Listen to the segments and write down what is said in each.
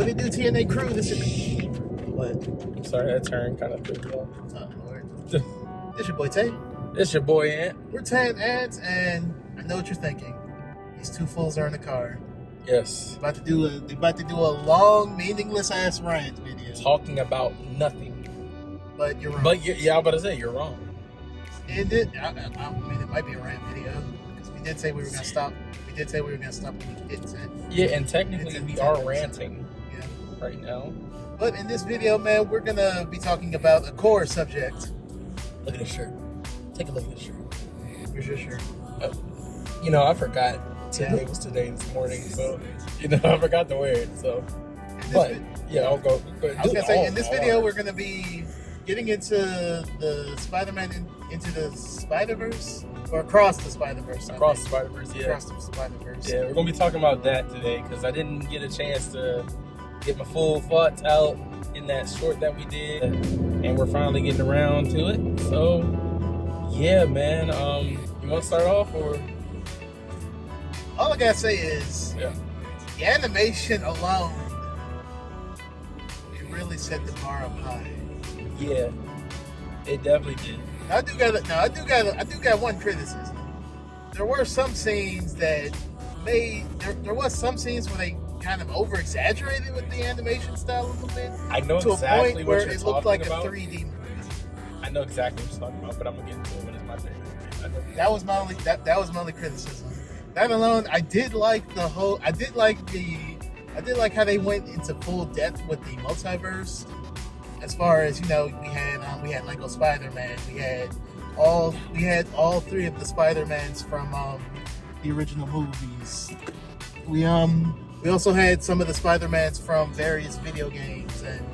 What it do, TNA crew? This is what? I'm sorry, that turn kind of threw me off. Oh Lord. It's your boy Tay. It's your boy Ant. We're Tay and Ants, and I know what you're thinking. These two fools are in the car. Yes. They're about to do a long, meaningless ass rant video. Talking about nothing. But you're wrong. But yeah, I was about to say you're wrong. I mean, it might be a rant video because we did say we were gonna stop. We did say we were gonna stop when we hit 10. Yeah, and technically we are ranting right now. But in this video, man, we're gonna be talking about a core subject. Look at this shirt. Take a look at this shirt. Where's your shirt? You know, I forgot today was today this morning, so I forgot to wear it. So, but I'll go. I was gonna say in this video we're gonna be getting into the Spider-Man into the Spider-Verse or across the Spider-Verse. Across the Spider-Verse, yeah. Across the Spider-Verse. Yeah, we're gonna be talking about that today because I didn't get a chance to get my full thoughts out in that short that we did, and we're finally getting around to it. So, yeah, man. You want to start off or? All I gotta say is, the animation alone, it really set the bar up high. Yeah, it definitely did. I do got one criticism. There were some scenes that there was some scenes where they kind of over exaggerated with the animation style a little bit. I know to exactly a point what where you're it looked like about. a 3D movie. I know exactly what you're talking about, but I'm gonna get into it when it's my turn. That was my only criticism. That alone, I did like how they went into full depth with the multiverse. As far as we had Lego Spider-Man, we had all three of the Spider-Mans from the original movies. We also had some of the Spider-Mans from various video games and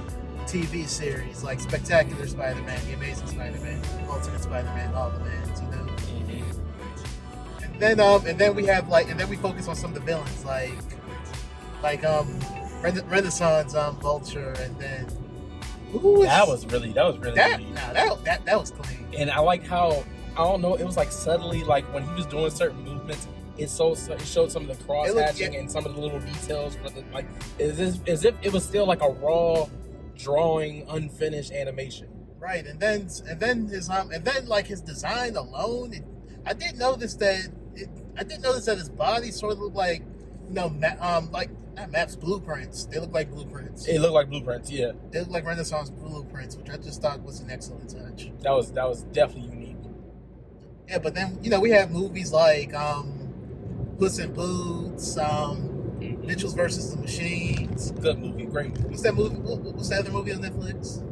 TV series like Spectacular Spider-Man, The Amazing Spider-Man, Ultimate Spider-Man, all the Mans, And then we have and then we focus on some of the villains like Renaissance Vulture, and then that was really that was clean. And I like how, I don't know, it was like subtly, like when he was doing certain movements, it showed some of the cross hatching and some of the little details for the as if it was still like a raw drawing, unfinished animation. Right, and then his design alone, I did notice that his body sort of looked like not maps, blueprints. They look like blueprints. It looked like blueprints, yeah. They look like Renaissance blueprints, which I just thought was an excellent touch. That was definitely unique. Yeah, but then we have movies like Puss in Boots, Mitchell's versus the Machines. Good movie, great movie. What's that movie? What's the other movie on Netflix?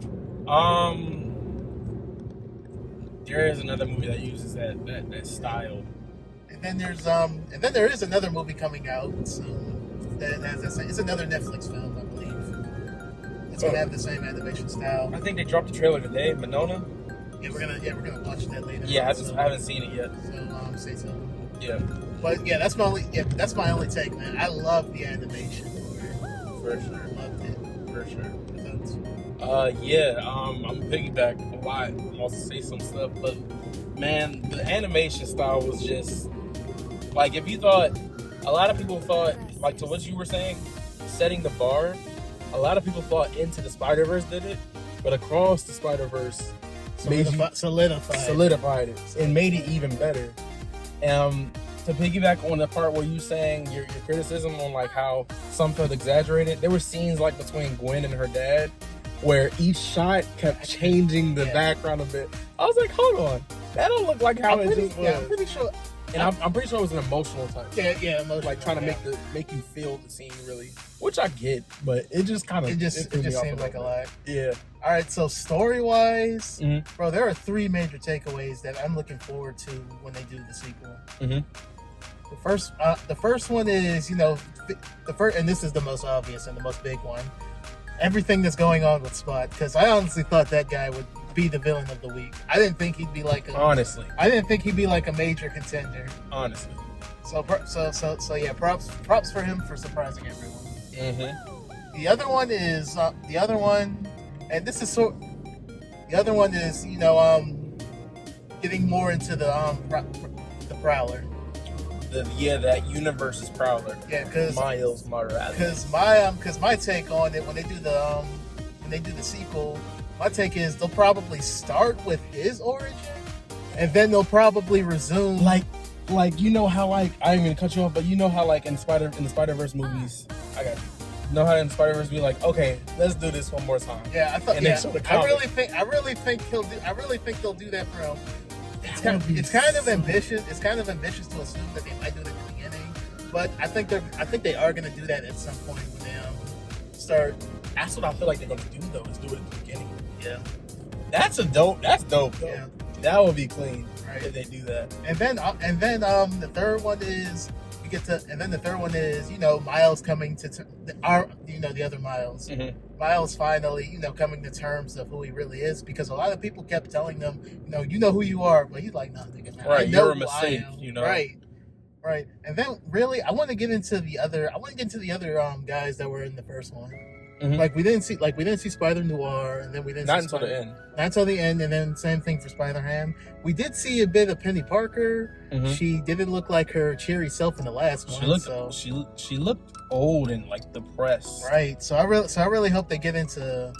There is another movie that uses that style. And then there is another movie coming out soon that has it's another Netflix film, I believe. It's gonna have the same animation style. I think they dropped the trailer today, Monona. Yeah, we're gonna watch that later. Yeah, I haven't seen it yet. So say so. Yeah. But yeah, that's my only take, man. I love the animation. For sure. Loved it. For sure. Yeah. I'm piggyback a lot. I'm also say some stuff, but man, the animation style was just like, if you thought, a lot of people thought, like to what you were saying, setting the bar, a lot of people thought Into the Spider-Verse did it, but Across the Spider-Verse solidified it and made it even better. To piggyback on the part where you saying your criticism on like how some felt exaggerated, there were scenes like between Gwen and her dad where each shot kept changing the background a bit. I was like, hold on, that don't look like how it just was. Yeah, I'm pretty sure. And I'm pretty sure it was an emotional touch. Yeah, emotional. Like trying to make you feel the scene really, which I get, but it just kind of it just seemed like a lot. Yeah. All right, so story wise, bro, there are three major takeaways that I'm looking forward to when they do the sequel. The first one is and this is the most obvious and the most big one. Everything that's going on with Spot, because I honestly thought that guy would be the villain of the week. I didn't think he'd be like a major contender. Honestly. So yeah, props for him for surprising everyone. The other one is getting more into the Prowler. that universe is Prowler. Yeah, because Miles Morales. Because my take on it when they do the sequel, my take is they'll probably start with his origin, and then they'll probably resume like you know how like I didn't mean to cut you off, but you know how like in the Spider-Verse movies, I got you know how in Spider-Verse be like, okay, let's do this one more time. Yeah, I thought. And Yeah, then I really think they'll do that for him. It's kind of ambitious. It's kind of ambitious to assume that they might do it at the beginning, but I think they are going to do that at some point when they start. That's what I feel like they're gonna do though, is do it at the beginning. Yeah, that's dope though. Yeah. That would be clean, right, if they do that. And then the third one is Miles coming to the other Miles. Mm-hmm. Miles finally coming to terms of who he really is, because a lot of people kept telling them you know who you are, but he's like, no, nigga, man, right, I know you're a who mistake, I am. Right. And then really I want to get into the other guys that were in the first one. Mm-hmm. Like we didn't see Spider Noir, and then we didn't not see until the end. Not until the end, and then same thing for Spider-Ham. We did see a bit of Penny Parker. Mm-hmm. She didn't look like her cheery self in the last one. She looked old and like depressed. Right. So I really hope they get into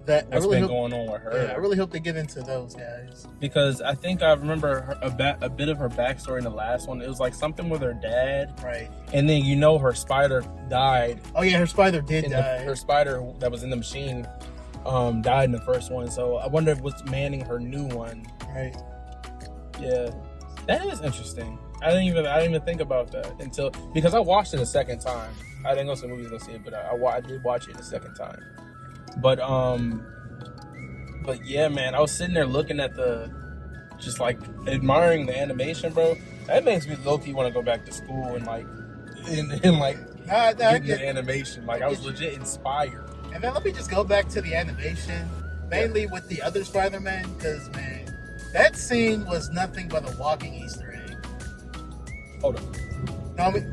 that. What's been going on with her? Yeah, I really hope they get into those guys, because I think I remember a bit of her backstory in the last one. It was like something with her dad, right? And then her spider died. Oh yeah, her spider did die. Her spider that was in the machine died in the first one. So I wonder what's manning her new one. Right. Yeah, that is interesting. I didn't even think about that because I watched it a second time. I didn't go to the movies to see it, but I did watch it a second time. But yeah, man, I was sitting there looking at just like admiring the animation, bro. That makes me low-key want to go back to school and like get the animation. Like, I was legit inspired. And then let me just go back to the animation, mainly with the other Spider-Man, because man, that scene was nothing but a walking Easter egg. Hold on. No, I mean,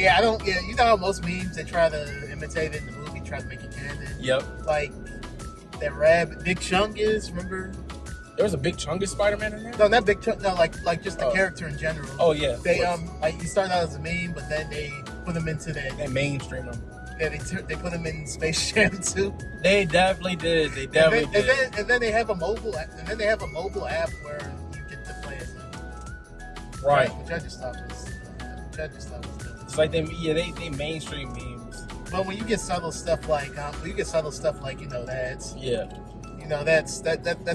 I don't. Yeah, you know how most memes they try to imitate it in the movie, try to make it canon. Yep. Like that rabbit, Big Chungus. Remember? There was a Big Chungus Spider-Man in there. No, not Big Chungus. No, like just the character in general. Oh yeah. They like he started out as a meme, but then they put him into that. They mainstream him. Yeah, they put him in Space Jam too. They definitely did. They definitely did. And then they have a mobile app. And then they have a mobile app where you get to play as him. Right. Which I just thought was dope. It's like they mainstream memes. But when you get subtle stuff like that, yeah. That's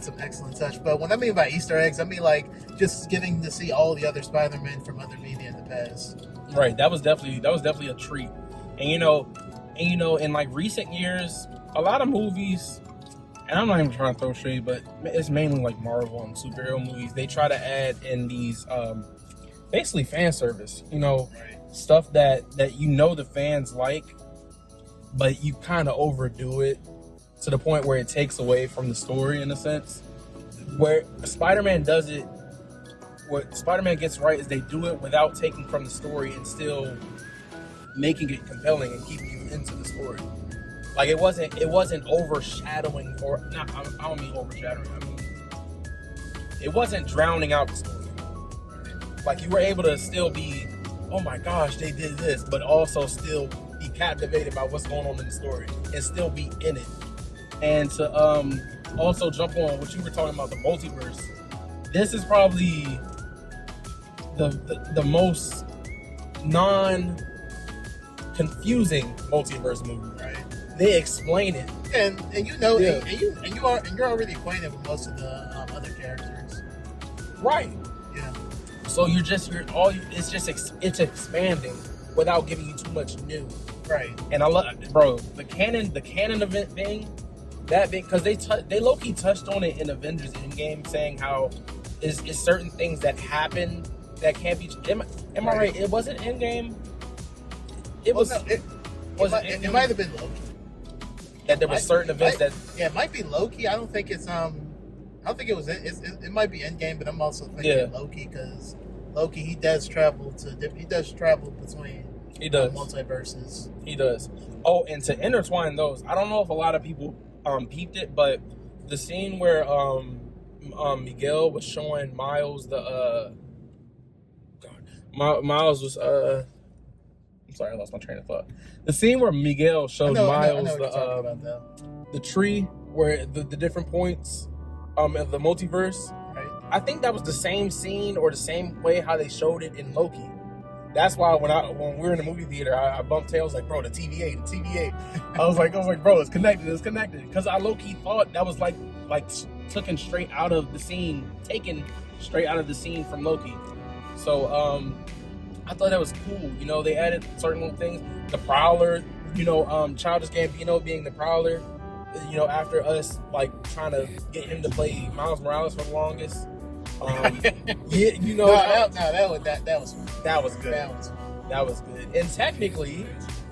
an excellent touch. But when I mean by Easter eggs, I mean like just getting to see all the other Spider-Men from other media in the past. Right. That was definitely a treat. And in like recent years, a lot of movies, and I'm not even trying to throw shade, but it's mainly like Marvel and superhero movies. They try to add in these basically fan service, stuff that the fans like, but you kind of overdo it to the point where it takes away from the story in a sense. Where Spider-Man does it, what Spider-Man gets right is they do it without taking from the story and still making it compelling and keeping you into the story. Like it wasn't overshadowing, or not. I don't mean overshadowing. I mean it wasn't drowning out the story. Like you were able to still be, oh my gosh, they did this, but also still be captivated by what's going on in the story and still be in it. And to also jump on what you were talking about, the multiverse. This is probably the most non-confusing multiverse movie. Right. They explain it, and you're already acquainted with most of the other characters. Right. Yeah. So it's expanding without giving you too much new. Right. And I love, bro, the canon event thing, because they low-key touched on it in Avengers Endgame, saying how is certain things that happen that can't be. Am I right? It wasn't Endgame. It was. It might have been Loki. That there were certain events that. Yeah, it might be Loki. I don't think it's I don't think it was. It might be Endgame, but I'm also thinking Loki, because Loki he does travel between. He does multiverses. He does. Oh, and to intertwine those, I don't know if a lot of people peeped it, but the scene where Miguel was showing Miles Miles was I'm sorry, I lost my train of thought. The scene where Miguel shows I know Miles what you're talking about, though. the tree where the different points of the multiverse. Right. I think that was the same scene or the same way how they showed it in Loki. That's why when we were in the movie theater, I bumped tails like, bro, the TVA, the TVA. I was like, bro, it's connected. Because I low-key thought that was like taken straight out of the scene from Loki. So I thought that was cool. You know, they added certain little things. The Prowler, you know, Childish Gambino being the Prowler, you know, after us like trying to get him to play Miles Morales for the longest. Yeah, you know, that was good. That was good. And technically,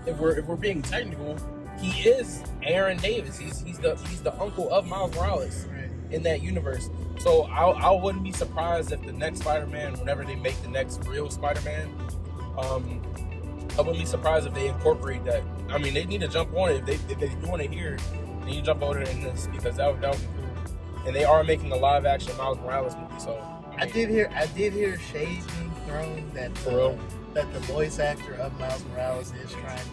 if we're being technical, he is Aaron Davis. He's the uncle of Miles Morales in that universe. So I wouldn't be surprised if the next Spider-Man, whenever they make the next real Spider-Man, I wouldn't be surprised if they incorporate that. I mean, they need to jump on it. If they're doing it here, they need to jump on it in this, because that would be cool. And they are making a live action Miles Morales movie, so I did hear shade being thrown that the voice actor of Miles Morales is trying to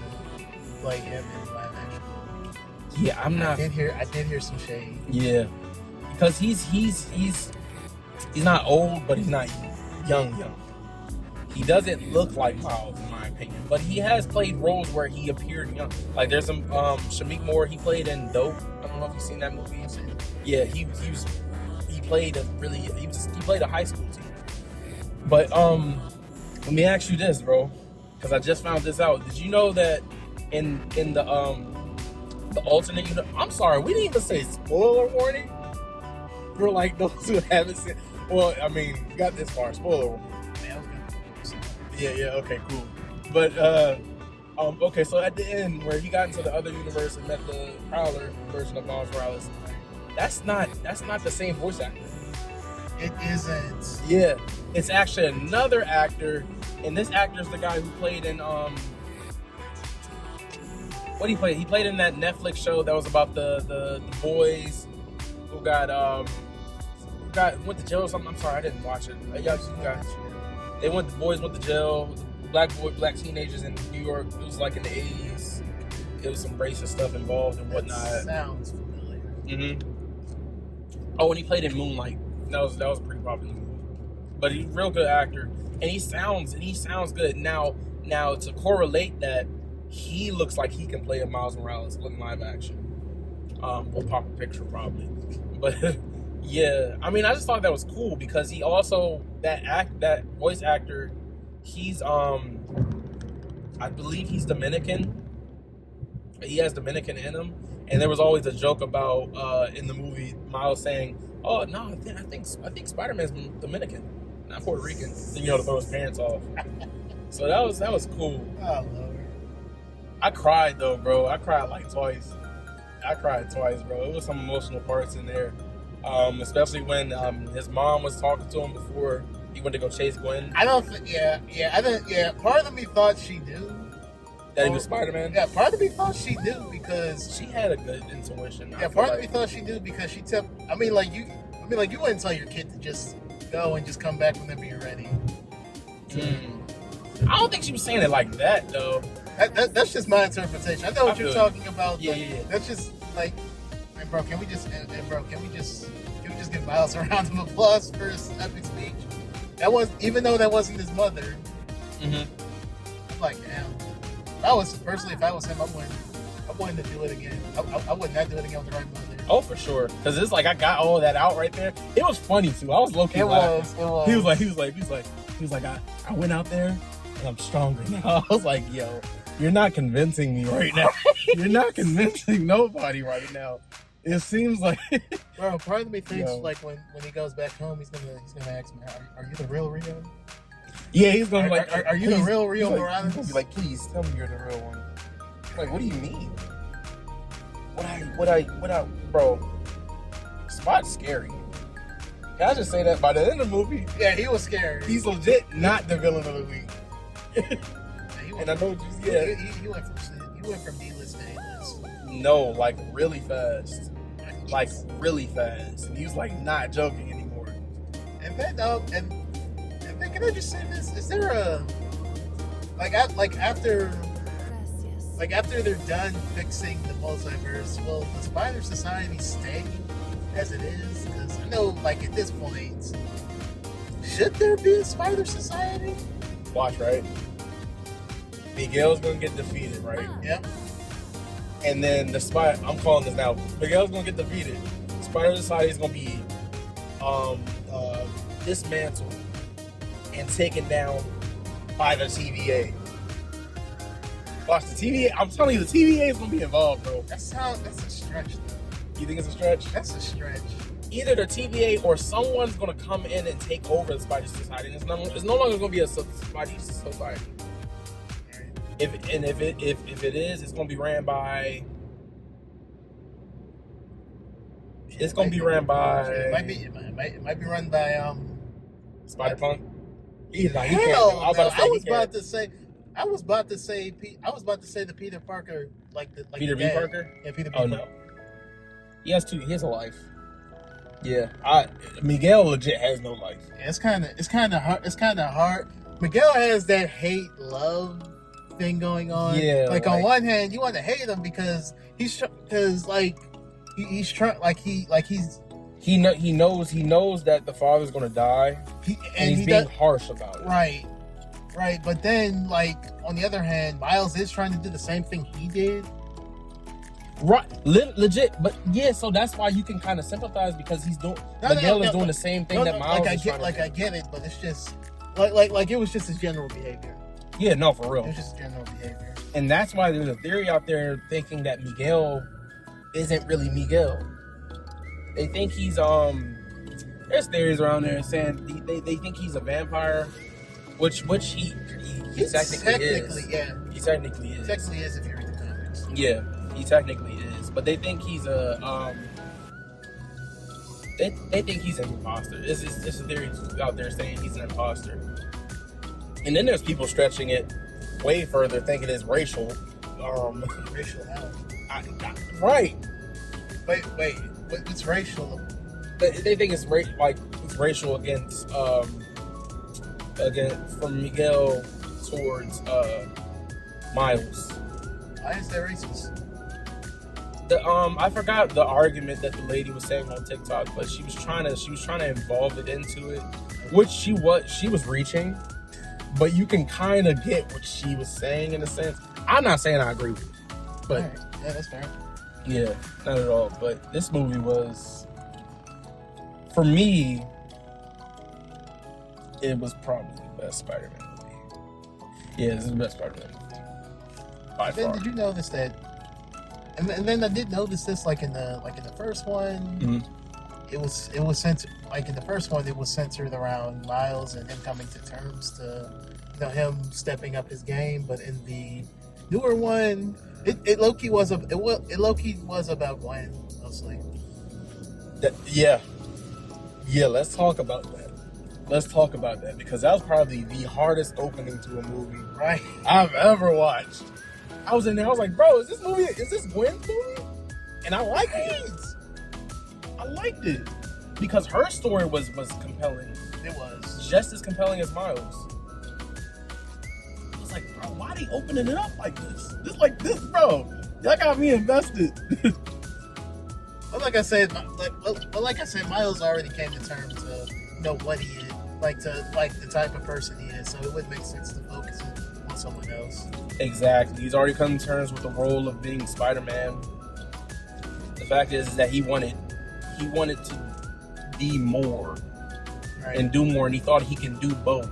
play him in live action. Yeah, I'm not. I did hear some shade. Yeah, because he's not old, but he's not young. He doesn't look like Miles, in my opinion, but he has played roles where he appeared young. Like there's some Shamik Moore, he played in Dope. I don't know if you've seen that movie. Yeah, he played a high school team. But let me ask you this, bro, because I just found this out. Did you know that in the alternate universe? I'm sorry, we didn't even say spoiler warning for like those who haven't seen. Well, I mean, got this far, spoiler warning. Yeah, okay, cool. But okay, so at the end where he got into the other universe and met the Prowler version of Miles Morales, that's not the same voice actor. It isn't. Yeah, it's actually another actor, and this actor is the guy who played in what he played? He played in that Netflix show that was about the boys who went to jail or something. I'm sorry, I didn't watch it. The boys went to jail. Black teenagers in New York. It was like in the 80s. It was some racist stuff involved and whatnot. That sounds familiar. Mm-hmm. Oh, and he played in Moonlight. That was a pretty popular movie. But he's a real good actor, and he sounds good. Now to correlate that, he looks like he can play a Miles Morales in live action. We'll pop a picture probably, but yeah, I mean, I just thought that was cool because he also that voice actor, he's I believe he's Dominican. He has Dominican in him, and there was always a joke about in the movie Miles saying, "Oh no, I think Spider-Man's Dominican, not Puerto Rican." Then, you know, to throw his parents off. So that was cool. Oh Lord. I cried though, bro. I cried like twice. Bro. It was some emotional parts in there, especially when his mom was talking to him before he went to go chase Gwen. I don't think. Yeah. Part of me thought she knew That he was Spider-Man. Yeah, part of me thought she knew because she had a good intuition. Yeah, part of me thought she knew because she took. You wouldn't tell your kid to just go and just come back whenever you're ready. I don't think she was saying it like that though. That's just my interpretation. I know what you're talking about. Yeah. That's just like, hey, bro, can we just give Miles a round of applause for his epic speech? Even though that wasn't his mother. Mm-hmm. I'm like, damn. If I was him, I wouldn't do it again. I would not do it again with the right mother. Oh, for sure. Because it's like I got all that out right there. It was funny too. I was low-key laughing. It was. He was like, I went out there and I'm stronger now. I was like, yo, you're not convincing me right now. You're not convincing nobody right now. It seems like, bro. Part of me thinks like when he goes back home, he's gonna ask me, "Are you the real Rio?" Yeah, he's gonna be like, "Are you the real Rio Morales?" He's gonna be like, "Please tell me you're the real one." Like, what do you mean? What I, bro? Spot's scary. Can I just say that by the end of the movie? Yeah, he was scary. He's legit not the villain of the week. And I know, he went from D-list to A-list. No, like really fast. And he was like not joking anymore. And that can I just say this? Is there a after they're done fixing the multiverse, will the Spider Society stay as it is? Because I know, like, at this point, should there be a Spider Society? Watch, right? Miguel's gonna get defeated, right? Yep. And then the Spider, I'm calling this now. Miguel's gonna get defeated. Spider Society is gonna be dismantled and taken down by the TVA. Watch the TVA. I'm telling you, the TVA is gonna be involved, bro. That's a stretch, though. You think it's a stretch? That's a stretch. Either the TVA or someone's gonna come in and take over the Spidey Society. And it's no longer gonna be a Spidey Society. If it is, it's gonna be ran by. It's gonna be ran by. It might be run by Spider Punk. I was about to say the Peter Parker, Peter B. Parker. Yeah, Peter B. Oh Parker. no. He has a life. Yeah, Miguel legit has no life. Yeah, it's kind of hard. Miguel has that hate love thing going on. Yeah, like on one hand, you want to hate him because he knows that the father's gonna die, and he's being harsh about it. Right. But then, like, on the other hand, Miles is trying to do the same thing he did. Right, legit, but yeah, so that's why you can kind of sympathize because Miguel is doing the same thing that Miles is trying to do. I get it, but it's just like it was just his general behavior. Yeah, no, for real. It was just general behavior, and that's why there's a theory out there thinking that Miguel isn't really Miguel. They think he's There's theories around there saying they think he's a vampire, which he technically is. Yeah. He technically is. Technically is if you read the comics. Yeah, he technically is. But they think he's a they think he's an imposter. It's a theory out there saying he's an imposter. And then there's people stretching it way further, thinking it's racial. Racial how? Right. Wait. What's racial? They think it's racial against from Miguel towards Miles. Why is that racist? I forgot the argument that the lady was saying on TikTok, but she was trying to involve it into it, which she was reaching, but you can kind of get what she was saying in a sense. I'm not saying I agree with it, but right. Yeah, that's fair. Yeah, not at all. But this movie was, for me, it was probably the best Spider-Man movie. Yeah, this is the best Spider-Man movie by far. Did you notice that? And then I did notice this, like in the first one, mm-hmm. it was centered, like in the first one, it was centered around Miles and him coming to terms to, him stepping up his game. But in the newer one, it low-key was about Gwen mostly. Yeah. Let's talk about that because that was probably the hardest opening to a movie right I've ever watched. I was in there. I was like, bro, is this Gwen's movie? And I liked it. I liked it because her story was compelling. It was just as compelling as Miles. I was like, bro, why are they opening it up like this? This, bro. Y'all got me invested. But like I said, Miles already came to terms to know what he is, the type of person he is. So it wouldn't make sense to focus it on someone else. Exactly. He's already come to terms with the role of being Spider-Man. The fact is that he wanted to be more and do more, and he thought he can do both.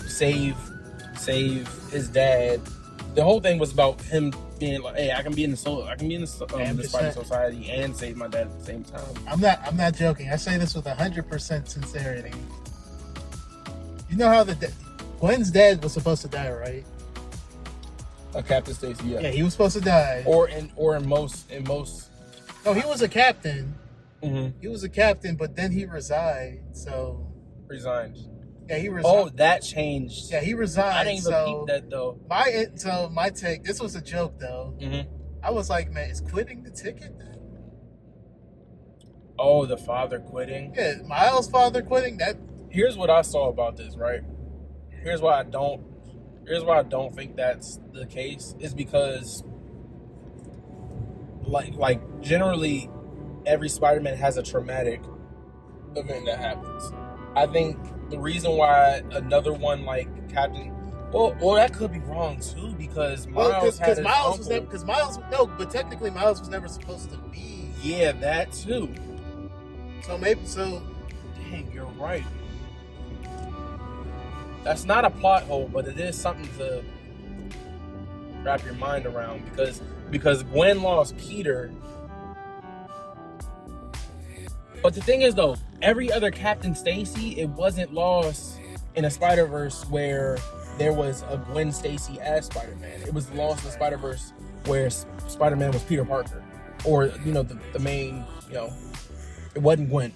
Save his dad. The whole thing was about him being like, hey, I can be in the Spider Society and save my dad at the same time. I'm not joking. I say this with 100% sincerity. You know how Gwen's dad was supposed to die, right? Captain Stacy, yeah. Yeah, he was supposed to die. Or in most. No, he was a captain. Mm-hmm. He was a captain, but then he resigned. Resigned. Yeah, he resigned. Oh, that changed. Yeah, he resigned. I didn't even peep that though. My take. This was a joke though. Mm-hmm. I was like, man, is quitting the ticket? Oh, the father quitting. Yeah, Miles' father quitting. here's what I saw about this, right? Here's why I don't think that's the case, is because like generally every Spider-Man has a traumatic event that happens. I think the reason why another one like Captain, well, that could be wrong too, because Miles had his uncle. Because Miles, no, but technically Miles was never supposed to be. Yeah, that too. So dang, you're right. That's not a plot hole, but it is something to wrap your mind around, because Gwen lost Peter. But the thing is, though, every other Captain Stacy, it wasn't lost in a Spider-Verse where there was a Gwen Stacy as Spider-Man. It was lost in the Spider-Verse where Spider-Man was Peter Parker, or the main, it wasn't Gwen.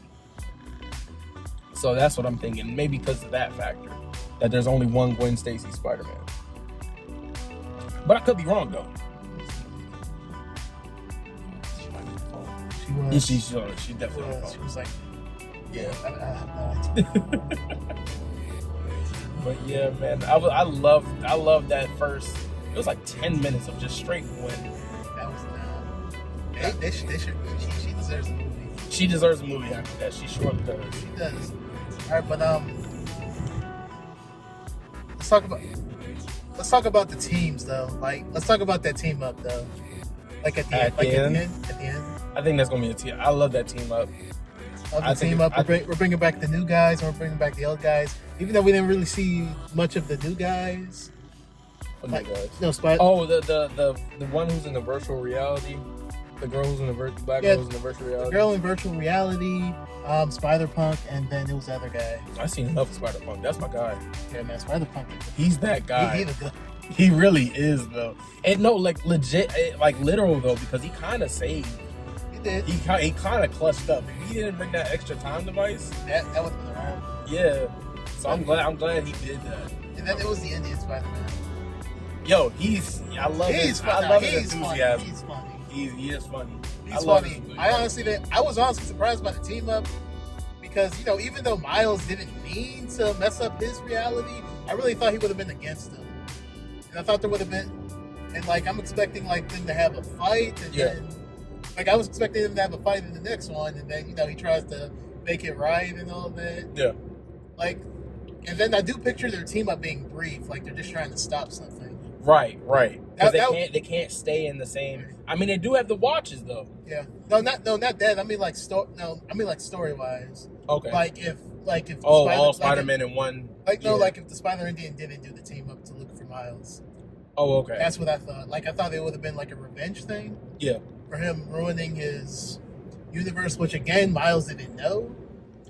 So that's what I'm thinking. Maybe because of that factor, that there's only one Gwen Stacy Spider-Man. But I could be wrong though. She definitely was. She was like, yeah. I have no idea. But yeah, man, I love that first. It was like 10 minutes of just straight Gwen. That was they should. She deserves a movie. She deserves a movie after that. She surely does. She does. All right, but let's talk about the teams though. Like, let's talk about that team up though. Like at the end. I think that's gonna be a team. I love that team up. We're bringing back the new guys, and we're bringing back the old guys. Even though we didn't really see much of the new guys. The one who's in the virtual reality. The girl who's in the girl who's in the virtual reality. The girl in virtual reality, Spider-Punk, and then it was the other guy. I seen enough of Spider-Punk. That's my guy. Yeah, man, Spider-Punk. He's that guy. He's good. He really is though. And no, like legit, like literal though, because he kind of saved. He did. He kind of clutched up. If he didn't bring that extra time device, that would have been around. Yeah. So I'm glad he did that. And then it was the Indian Spider-Man. Yo, I love his enthusiasm. He's funny. He is funny. He's funny. I was honestly surprised by the team up, because even though Miles didn't mean to mess up his reality, I really thought he would have been against him. And I thought there would have been, and like I'm expecting like them to have a fight, and then like I was expecting them to have a fight in the next one, and then he tries to make it right and all that. Yeah. Like, and then I do picture their team up being brief, like they're just trying to stop something. Right. Because they can't stay in the same. I mean, they do have the watches though. Yeah. No, not that. I mean like story wise. Okay. Like if all Spider-Man in one. Like like if the Spider-Indian didn't do the team up to look for Miles. Oh, okay. That's what I thought. Like I thought it would have been like a revenge thing. Yeah. For him ruining his universe, which again Miles didn't know.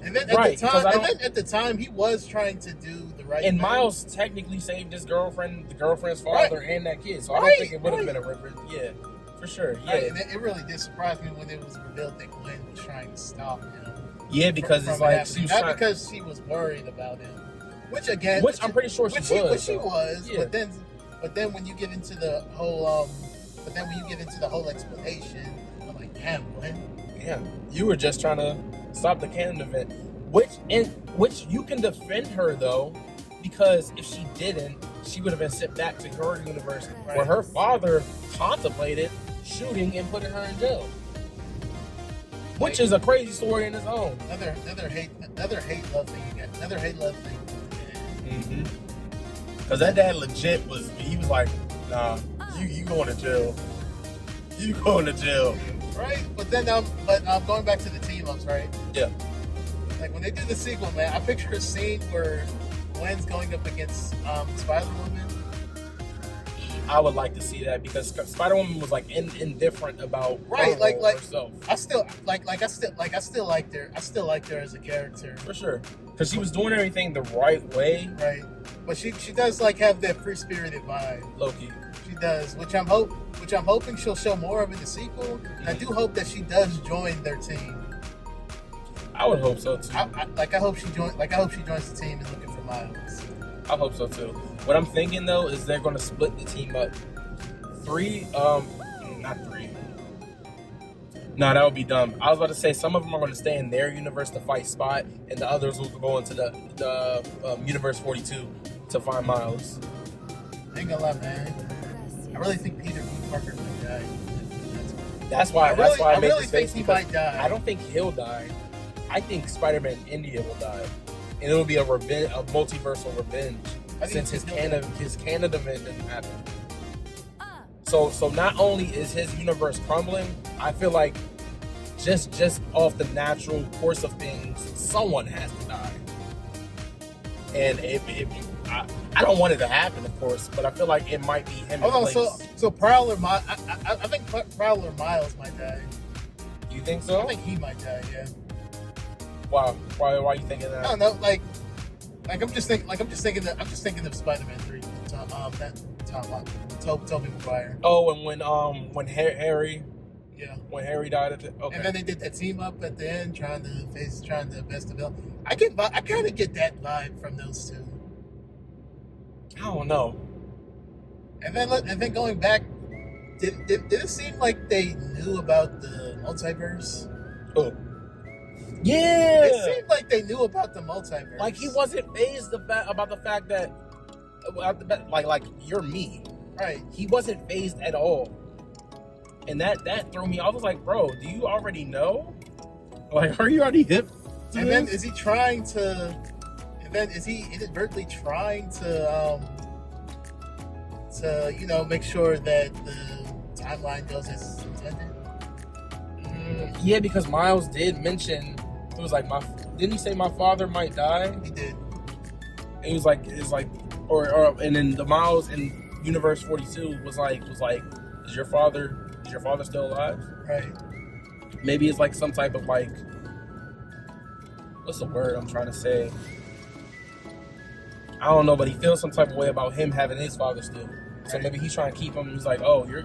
And then at the time, he was trying to do the right thing. And Miles technically saved his girlfriend, the girlfriend's father, and that kid. So I don't think it would have been a revenge. Yeah, for sure. Yeah. Right. And it really did surprise me when it was revealed that Gwen was trying to stop him. Yeah, because it's like because she was worried about him. Which I'm pretty sure she was. Yeah. But then when you get into the whole explanation, I'm like, damn, Gwen. Yeah, you were just trying to stop the canon event, which you can defend her though, because if she didn't, she would have been sent back to her universe where her father contemplated shooting and putting her in jail, which is a crazy story in its own. Another hate love thing you got. Another hate love thing. Mm-hmm. Because that dad legit he was like, nah, you going to jail. You going to jail. Right, but then going back to the team ups, right? Yeah. Like when they do the sequel, man, I picture a scene where Gwen's going up against Spider-Woman. I would like to see that, because Spider-Woman was like indifferent about herself. I still liked her. I still liked her as a character for sure, because she was doing everything the right way. Right, but she does like have that free-spirited vibe. Low-key. She does, which I'm hoping she'll show more of in the sequel. Mm-hmm. I do hope that she does join their team. I would hope so too. I hope she joins the team and looking for Miles. I hope so too. What I'm thinking though is they're going to split the team up. No, that would be dumb. I was about to say some of them are going to stay in their universe to fight Spot, and the others will go into the Universe 42 to find Miles. I ain't gonna lie, man. I really think Peter Parker might die. That's why I really made this think face he because might die. I don't think he'll die. I think Spider-Man India will die, and it'll be a multiversal revenge since his Canada event didn't happen. So not only is his universe crumbling, I feel like just off the natural course of things, someone has to die. And I don't want it to happen, of course, but I feel like it might be him. Oh no, so Prowler, I think Prowler Miles might die. You think so? I think he might die. Yeah. Wow. Why are you thinking that? I don't know. Like I'm just thinking of Spider-Man 3. Tobey Maguire. Oh, and when Harry. Yeah. When Harry died at the, okay. And then they did that team up at the end, trying to best the villain. I kind of get that vibe from those two. I don't know. And then going back, did it seem like they knew about the multiverse? Oh. Yeah. It seemed like they knew about the multiverse. Like he wasn't phased about the fact that like you're me. Right. He wasn't phased at all. And that threw me off. I was like, bro, do you already know? Like, are you already hip? And then is he trying to? And then is he inadvertently trying to make sure that the timeline goes as intended? Yeah, because Miles did mention it was like didn't he say my father might die? He did. And he was like, or and then the Miles in Universe 42 was like, is your father still alive? Right. Maybe it's like some type of like, what's the word I'm trying to say? I don't know, but he feels some type of way about him having his father still. So maybe he's trying to keep him. He's like, oh, we're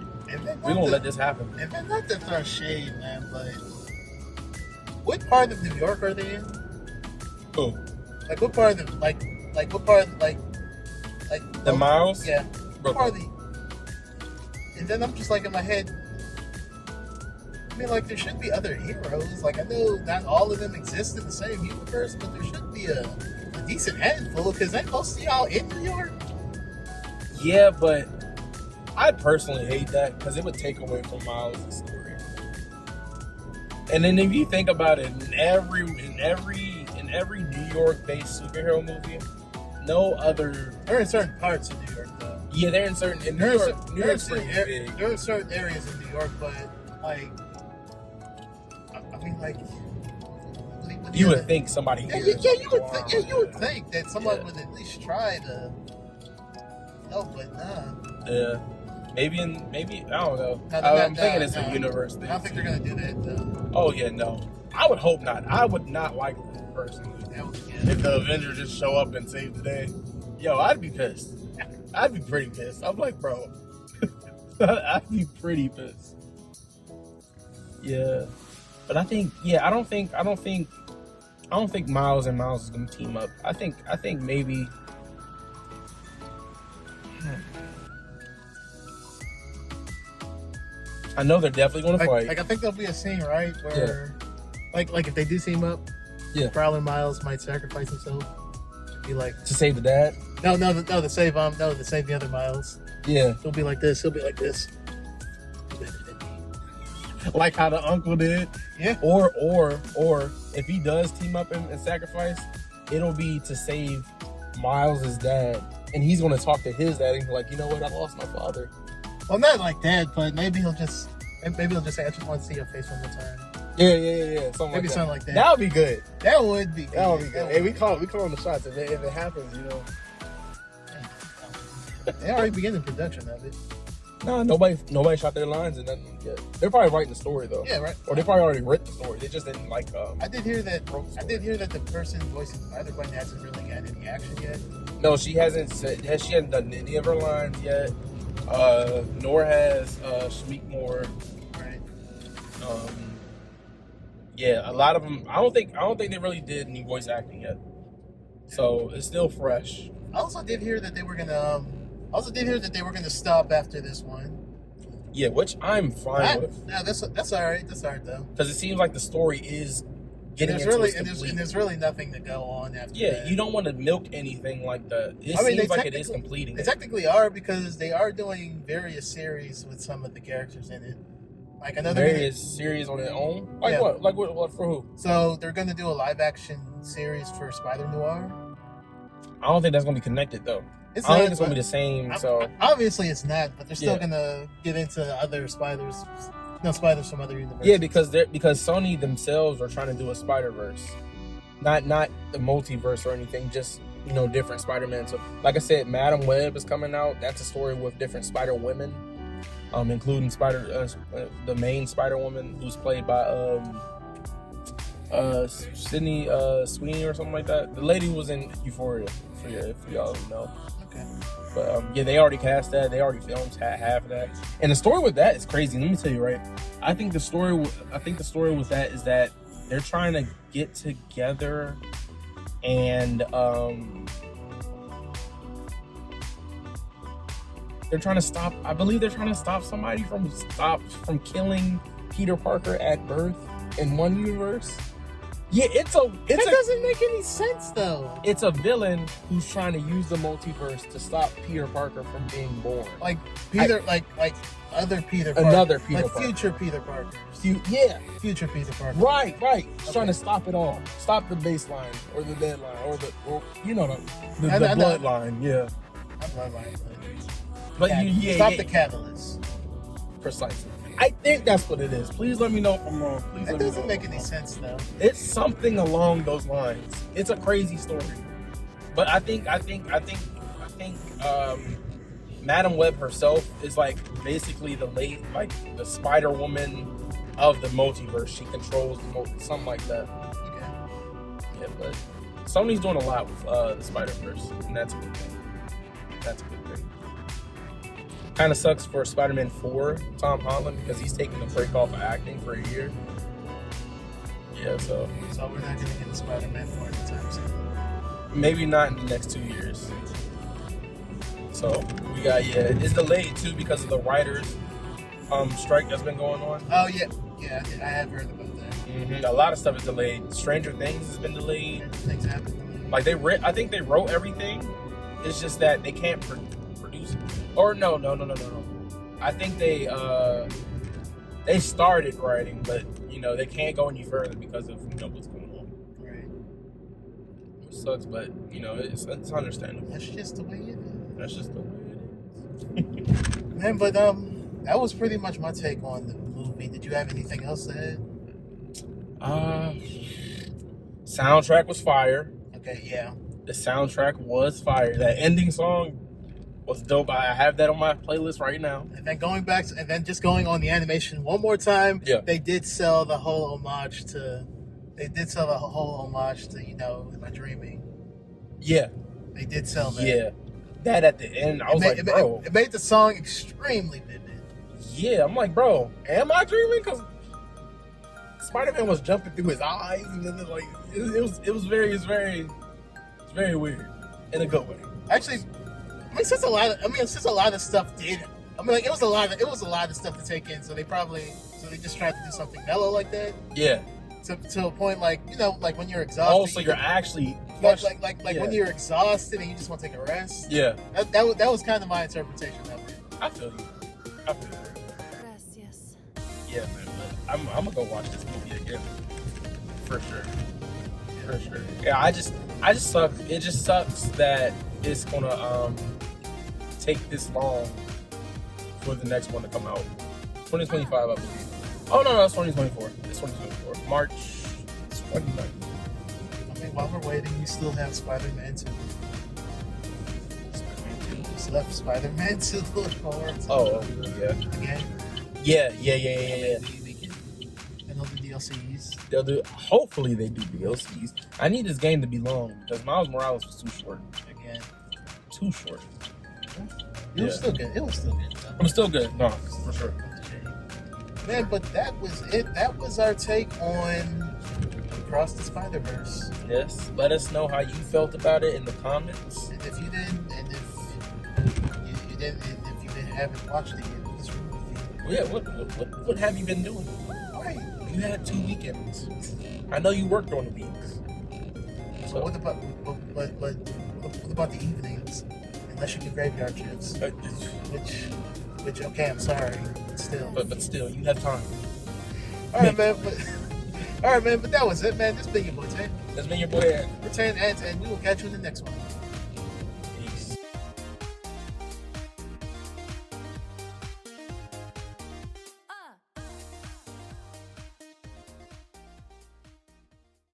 gonna let this happen. And then not to throw shade, man, but what part of New York are they in? Who? Like what part of the what part of like the Miles? Yeah. What part of Brooklyn. And then I'm just like in my head, I mean, like, there should be other heroes. Like, I know not all of them exist in the same universe, but there should be a decent handful, because ain't most of y'all in New York? Yeah, but I personally hate that, because it would take away from Miles' story. And then if you think about it, in every New York-based superhero movie, no other... They're in certain parts of New York, though. Yeah, they're in certain... In New York's pretty big. There are certain areas in New York, but, like... I mean, like... You would think somebody here... you would think that someone would at least try to help, but nah. Yeah. Maybe, I don't know. No, I'm thinking it's a universe thing. I don't think they're going to do that, though. Oh, yeah, no. I would hope not. I would not like that personally. If the Avengers just show up and save the day. Yo, I'd be pissed. I'd be pretty pissed. I'm like, bro. I'd be pretty pissed. Yeah. But I think, I don't think Miles and Miles is gonna team up. I think maybe I know they're definitely gonna fight. Like I think there'll be a scene, right, where like if they do team up, Prowler Miles might sacrifice himself. Be like to save the dad? No, to save the other Miles. Yeah. He'll be like this. Like how the uncle did. Yeah. Or if he does team up and sacrifice, it'll be to save Miles' dad. And he's gonna talk to his dad and be like, you know what, I lost my father. Well, not like that, but maybe he'll just say, I just want to see your face one more time. Yeah. Something like that. That would be good. That would be good. Hey, we call the shots if it happens, you know. They already beginning production of it. No, nobody shot their lines and nothing yet. They're probably writing the story though. Yeah, right. Or they probably already written the story. They just didn't like. I did hear that the person voicing Spider-Man hasn't really got any action yet. No, she hasn't done any of her lines yet. Nor has Shmeek Moore. Right. Yeah, a lot of them. I don't think they really did any voice acting yet. So it's still fresh. I also did hear that they were gonna stop after this one. Yeah, which I'm fine with. No, that's all right. That's all right though. Because it seems like the story is getting There's into really its and complete. there's really nothing to go on after that. You don't want to milk anything like that. It I mean, seems like it is completing. They technically are, because they are doing various series with some of the characters in it. Like another various series on their own. Like Yeah. what? Like what for who? So they're going to do a live action series for Spider Noir. I don't think that's gonna be connected though. I don't think it's gonna be the same. So obviously it's not, but they're still Yeah. gonna get into other spiders. No, spiders from other universes. yeah, because Sony themselves are trying to do a Spider-Verse, not the multiverse or anything. Just different Spider-Man. So like I said, Madam Web is coming out. That's a story with different Spider Women, including the main Spider Woman, who's played by Sydney Sweeney or something like that. The lady who was in Euphoria, if y'all know. Okay. But they already cast that. They already filmed half of that. And the story with that is crazy. Let me tell you, right? I think the story with that is that they're trying to get together and they're trying to stop. I believe they're trying to stop somebody from killing Peter Parker at birth in one universe. Yeah, that doesn't make any sense though. It's a villain who's trying to use the multiverse to stop Peter Parker from being born. Like Peter, like other Peter Parker. Another Peter like Parker. Future Peter Parker. Future Peter Parker. Right. He's Okay. trying to stop it all. Stop the baseline or the deadline or the I know. bloodline. Yeah. I'm bloodline, But stop the catalyst. Precisely. I think that's what it is. Please let me know if I'm wrong. Please That let me doesn't know make if I'm any wrong. sense though. It's something along those lines. It's a crazy story, but I think Madam Web herself is like basically the Spider Woman of the multiverse. She controls something like that. Okay. Yeah, but Sony's doing a lot with the Spider-Verse, and that's a good thing. Kind of sucks for Spider-Man 4, Tom Holland, because he's taking a break off of acting for a year. Yeah, so we're not gonna get a Spider-Man 4 anytime soon. maybe not in the next 2 years. So we got it's delayed too because of the writers strike that's been going on. Oh yeah, I have heard about that. Mm-hmm. A lot of stuff is delayed. Stranger Things has been delayed. Things happen. Like I think they wrote everything. It's just that they can't produce it. Or no. I think they started writing, but they can't go any further because of what's going on. Right. It sucks, but it's understandable. That's just the way it is. Man, but that was pretty much my take on the movie. Did you have anything else to add? Soundtrack was fire. Okay, yeah. The soundtrack was fire. That ending song was dope. I have that on my playlist right now. And then just going on the animation one more time. Yeah. They did sell the whole homage to. Am I dreaming? Yeah. They did sell that. Yeah. That at the end, I was like, bro. It made the song extremely vivid. Yeah, I'm like, bro, am I dreaming? Because Spider-Man was jumping through his eyes, and then it's very weird in a good way. Actually, since a lot of stuff did. It was a lot of stuff to take in. So they just tried to do something mellow like that. Yeah. To a point, like when you're exhausted. Also, you're actually when you're exhausted and you just want to take a rest. Yeah. That was kind of my interpretation of it. I feel you. Gracias. Yeah, man. But I'm gonna go watch this movie again for sure. Yeah, I just suck. It just sucks that it's gonna take this long for the next one to come out. 2025, I believe. Oh no, it's 2024. It's 2024. March 29th. While we're waiting, you still have Spider-Man 2. You still have Spider-Man 2 to look forward to. Oh, yeah. Again. Yeah. And all the DLCs. They'll do. Hopefully, they do DLCs. I need this game to be long because Miles Morales was too short. Again. Too short. It was still good. I'm still good. No, for sure. Man, but that was it. That was our take on Across the Spider-Verse. Yes. Let us know how you felt about it in the comments. And if you didn't, and if you haven't watched it yet, what's wrong with you? Yeah, what have you been doing? Right. You had 2 weekends. I know you worked on the weeks. So what about the evenings? Unless you do graveyard shifts, which okay, I'm sorry, but still, you have time. All right, man. All right, man. But that was it, man. This been your boy Ted. That's been your boy Ed. Return and we will catch you in the next one.